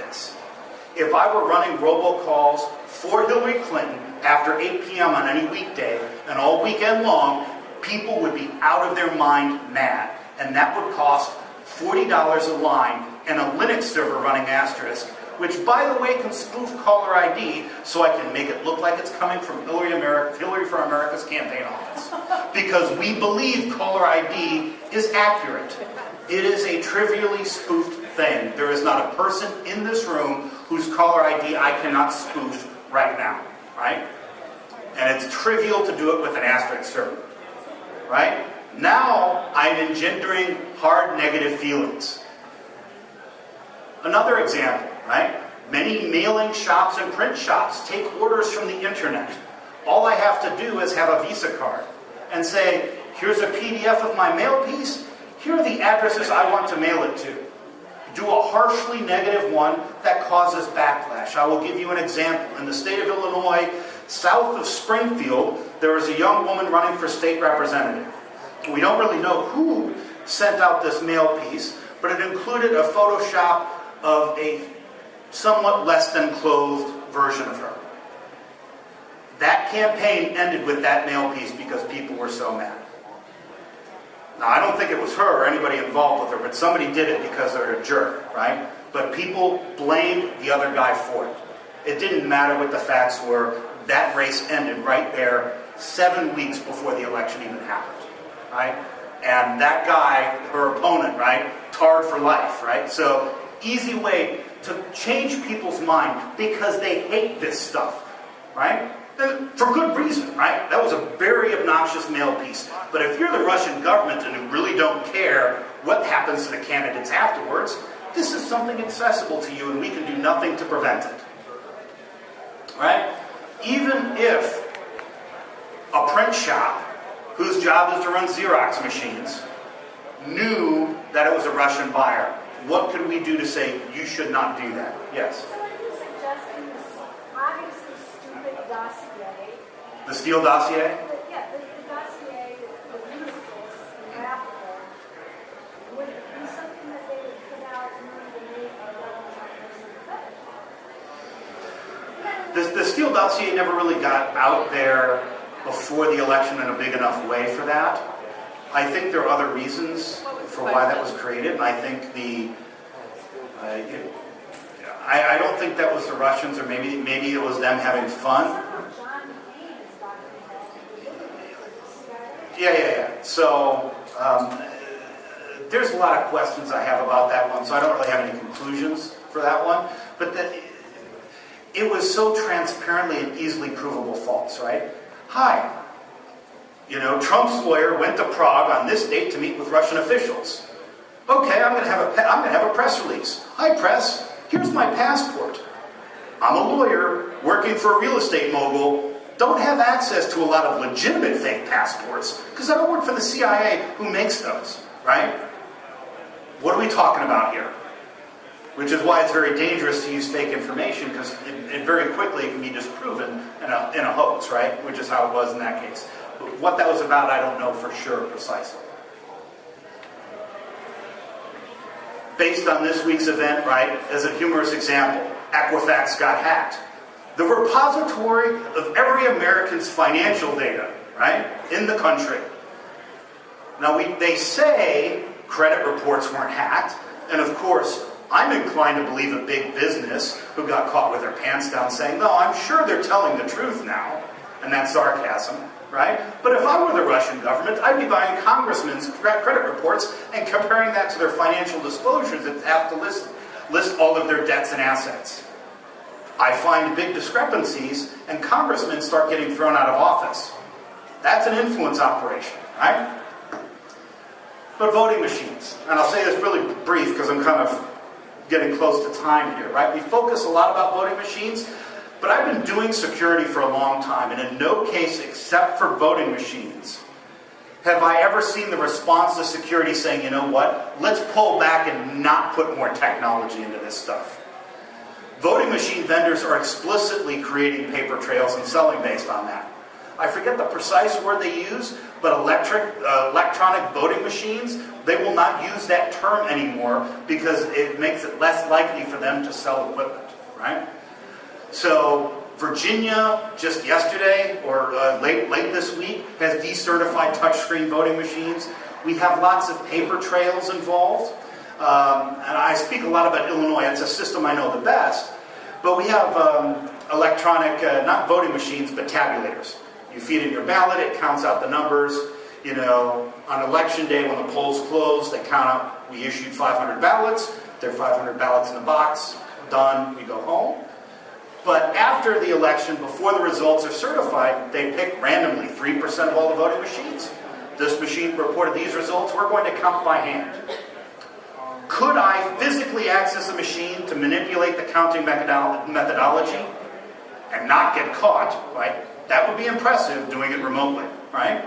this. If I were running robocalls for Hillary Clinton after 8 p.m. on any weekday and all weekend long, people would be out of their mind mad. And that would cost $40 a line and a Linux server running Asterisk, which, by the way, can spoof caller ID so I can make it look like it's coming from Hillary for America's campaign office. Because we believe caller ID is accurate. It is a trivially spoofed thing. There is not a person in this room whose caller ID I cannot spoof right now, right? And it's trivial to do it with an Asterisk server, right? Now I'm engendering hard negative feelings. Another example, right? Many mailing shops and print shops take orders from the internet. All I have to do is have a Visa card and say, here's a PDF of my mail piece. Here are the addresses I want to mail it to. Do a harshly negative one that causes backlash. I will give you an example. In the state of Illinois, south of Springfield, there is a young woman running for state representative. We don't really know who sent out this mail piece, but it included a Photoshop of a somewhat less than clothed version of her. That campaign ended with that mail piece because people were so mad. Now, I don't think it was her or anybody involved with her, but somebody did it because they're a jerk, right? But people blamed the other guy for it. It didn't matter what the facts were. That race ended right there 7 weeks before the election even happened, right? And that guy, her opponent, right, tarred for life, right? So, easy way to change people's mind because they hate this stuff, right? And for good reason, right? That was a very obnoxious mail piece. But if you're the Russian government and you really don't care what happens to the candidates afterwards, this is something accessible to you and we can do nothing to prevent it. Right? Even if a print shop whose job is to run Xerox machines knew that it was a Russian buyer, what could we do to say you should not do that? Yes? So are you suggesting this obviously stupid dossier? The Steele dossier? Yeah, the dossier was useless and laughable. Would it be something that they would put out in order to make a government? The Steele dossier never really got out there before the election in a big enough way for that. I think there are other reasons for why that was created, and I think I don't think that was the Russians, or maybe it was them having fun. Yeah. So there's a lot of questions I have about that one, so I don't really have any conclusions for that one. But it was so transparently and easily provable false, right? Hi. Trump's lawyer went to Prague on this date to meet with Russian officials. Okay, I'm going to have a press release. Hi, press. Here's my passport. I'm a lawyer working for a real estate mogul. Don't have access to a lot of legitimate fake passports because I don't work for the CIA who makes those, right? What are we talking about here? Which is why it's very dangerous to use fake information because it very quickly can be disproven in a hoax, right? Which is how it was in that case. But what that was about, I don't know for sure precisely. Based on this week's event, right, as a humorous example, Equifax got hacked. The repository of every American's financial data, right, in the country. Now, they say credit reports weren't hacked, and of course, I'm inclined to believe a big business who got caught with their pants down saying, no, I'm sure they're telling the truth now, and that's sarcasm. Right? But if I were the Russian government, I'd be buying congressmen's credit reports and comparing that to their financial disclosures that have to list all of their debts and assets. I find big discrepancies, and congressmen start getting thrown out of office. That's an influence operation, right? But voting machines, and I'll say this really brief because I'm kind of getting close to time here, right? We focus a lot about voting machines, but I've been doing security for a long time, and in no case except for voting machines have I ever seen the response to security saying, you know what, let's pull back and not put more technology into this stuff. Voting machine vendors are explicitly creating paper trails and selling based on that. I forget the precise word they use, but electronic voting machines, they will not use that term anymore because it makes it less likely for them to sell equipment, right? So Virginia, just yesterday or late this week, has decertified touchscreen voting machines. We have lots of paper trails involved. And I speak a lot about Illinois. It's a system I know the best. But we have electronic, not voting machines, but tabulators. You feed in your ballot, it counts out the numbers. You know, on election day when the polls close, they count out, we issued 500 ballots. There are 500 ballots in the box. Done, we go home. But after the election, before the results are certified, they pick randomly 3% of all the voting machines. This machine reported these results. We're going to count by hand. Could I physically access a machine to manipulate the counting methodology and not get caught, right? That would be impressive, doing it remotely, right?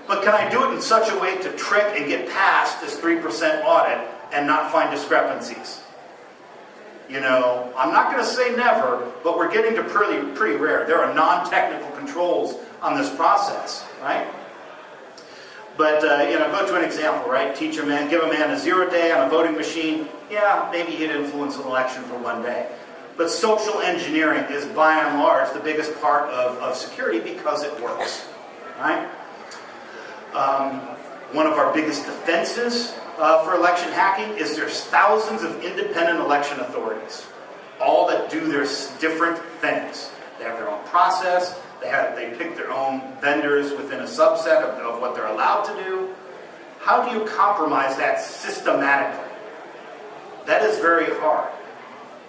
But can I do it in such a way to trick and get past this 3% audit and not find discrepancies? You know, I'm not going to say never, but we're getting to pretty rare. There are non-technical controls on this process, right? But, you know, go to an example, right? Teach a man, give a man a 0 day on a voting machine. Yeah, maybe he'd influence an election for 1 day. But social engineering is, by and large, the biggest part of security because it works, right? One of our biggest defenses for election hacking is there's thousands of independent election authorities, all that do their different things. They have their own process. They pick their own vendors within a subset of what they're allowed to do. How do you compromise that systematically? That is very hard.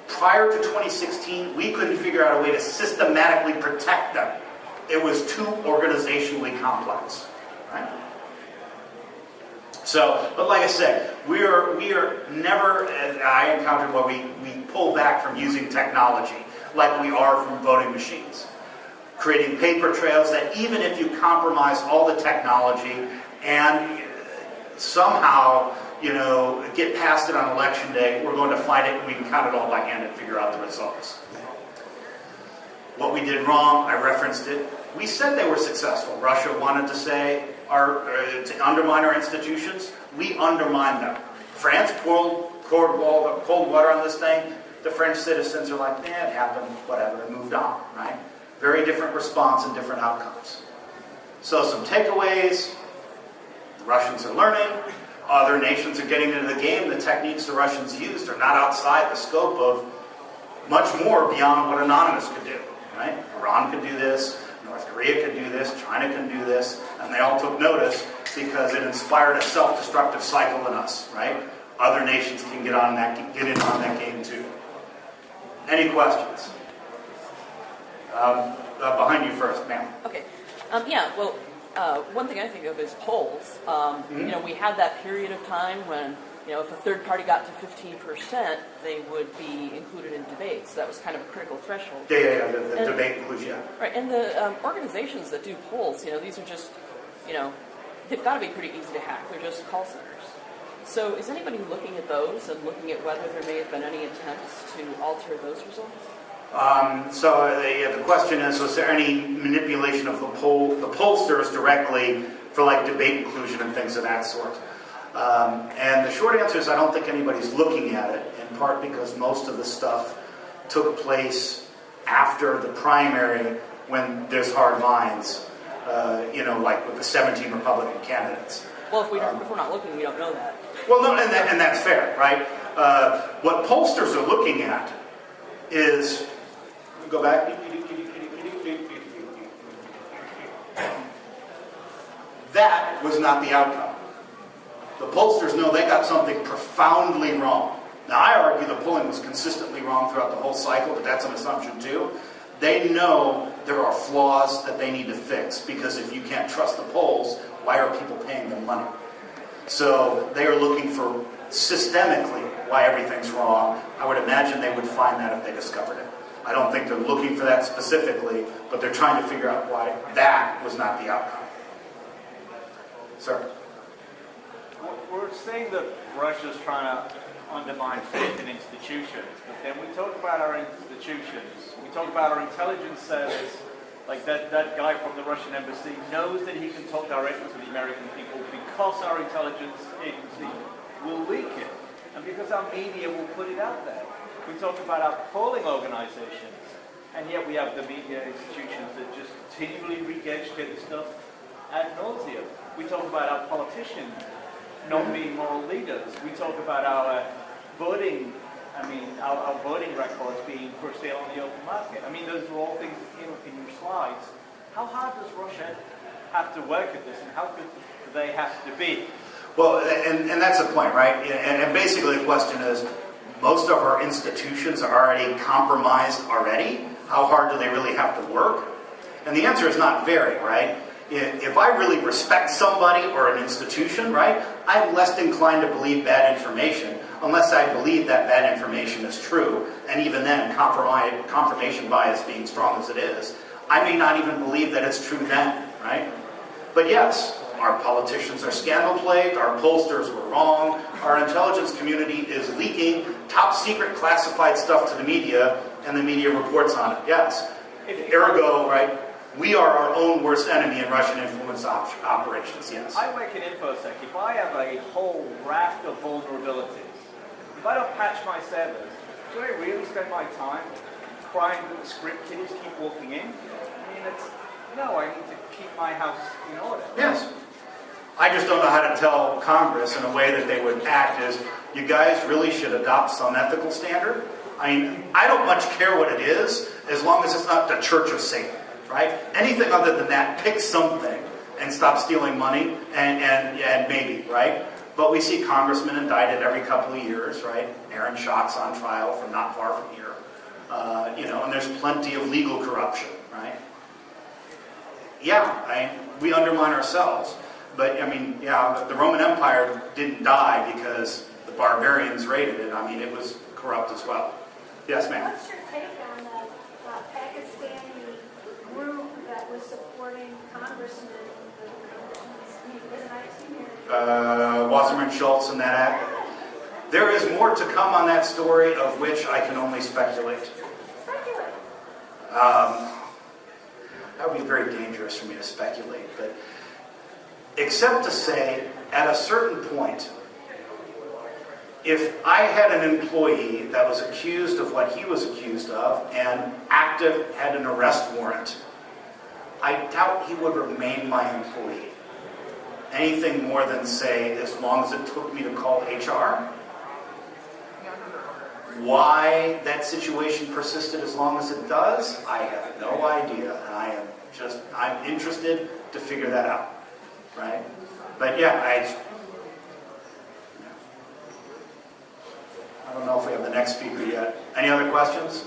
Prior to 2016, we couldn't figure out a way to systematically protect them. It was too organizationally complex, right? So, but like I said, we are never, I encountered where we pull back from using technology like we are from voting machines. Creating paper trails that even if you compromise all the technology and somehow, you know, get past it on election day, we're going to find it and we can count it all by hand and figure out the results. What we did wrong, I referenced it. We said they were successful. Russia wanted to say to undermine our institutions. We undermined them. France poured cold water on this thing. The French citizens are like, it happened, whatever, and moved on, right? Very different response and different outcomes. So some takeaways. The Russians are learning. Other nations are getting into the game. The techniques the Russians used are not outside the scope of much more beyond what Anonymous could do, right? Iran could do this. North Korea could do this. China can do this. And they all took notice because it inspired a self-destructive cycle in us, right? Other nations can get in on that game too. Any questions? Behind you first, ma'am. Okay. Yeah, well, one thing I think of is polls. You know, we had that period of time when, you know, if a third party got to 15%, they would be included in debates. That was kind of a critical threshold. Yeah, the debate includes, yeah. Right, and the organizations that do polls, you know, these are just, you know, they've got to be pretty easy to hack. They're just call centers. So is anybody looking at those and looking at whether there may have been any attempts to alter those results? So the question is, was there any manipulation of the pollsters directly for like debate inclusion and things of that sort? And the short answer is I don't think anybody's looking at it, in part because most of the stuff took place after the primary when there's hard lines, you know, like with the 17 Republican candidates. Well, if we're not looking, we don't know that. Well, no, and that's fair, right? What pollsters are looking at is, go back. That was not the outcome. The pollsters know they got something profoundly wrong. Now, I argue the polling was consistently wrong throughout the whole cycle, but that's an assumption too. They know there are flaws that they need to fix, because if you can't trust the polls, why are people paying them money? So they are looking for systemically why everything's wrong. I would imagine they would find that if they discovered it. I don't think they're looking for that specifically, but they're trying to figure out why that was not the outcome. Sir? We're saying that Russia's trying to undermine faith in institutions, but then we talk about our institutions, we talk about our intelligence service Like that guy from the Russian embassy knows that he can talk directly to the American people because our intelligence agency will leak it and because our media will put it out there. We talk about our polling organizations, and yet we have the media institutions that just continually regurgitate the stuff ad nauseum. We talk about our politicians not being moral leaders. We talk about our voting, our voting records being for sale on the open market. I mean, those are all things that came up in your slides. How hard does Russia have to work at this, and how good do they have to be? Well, and that's the point, right? And basically the question is, most of our institutions are already compromised already. How hard do they really have to work? And the answer is not very, right? If I really respect somebody or an institution, right, I'm less inclined to believe bad information unless I believe that bad information is true. And even then, confirmation bias being strong as it is, I may not even believe that it's true then, right? But yes, our politicians are scandal-plagued, our pollsters were wrong, our intelligence community is leaking top secret classified stuff to the media, and the media reports on it, yes. Ergo, right, we are our own worst enemy in Russian influence operations, yes. I work in InfoSec. If I have a whole raft of vulnerabilities, if I don't patch my servers, do I really spend my time crying that the script kiddies keep walking in? I mean, no, I need to keep my house in order. Yes. I just don't know how to tell Congress in a way that they would act is, you guys really should adopt some ethical standard. I mean, I don't much care what it is, as long as it's not the Church of Satan, right? Anything other than that, pick something and stop stealing money, and maybe, right? But we see congressmen indicted every couple of years, right? Aaron Schock's on trial from not far from here. And there's plenty of legal corruption, right? Yeah, we undermine ourselves. But, the Roman Empire didn't die because the barbarians raided it. I mean, it was corrupt as well. Yes, ma'am? What's your take on the Pakistani group that was supporting Congressman, Wasserman Schultz and that act? There is more to come on that story, of which I can only speculate. Speculate. That would be very dangerous for me to speculate, but except to say, at a certain point, if I had an employee that was accused of what he was accused of and had an arrest warrant, I doubt he would remain my employee. Anything more than, say, as long as it took me to call HR. Why that situation persisted as long as it does, I have no idea. And I'm interested to figure that out. Right? But yeah, I don't know if we have the next speaker yet. Any other questions?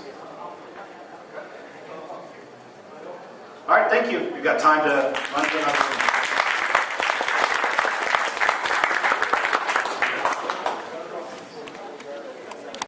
All right, thank you. We've got time to run through another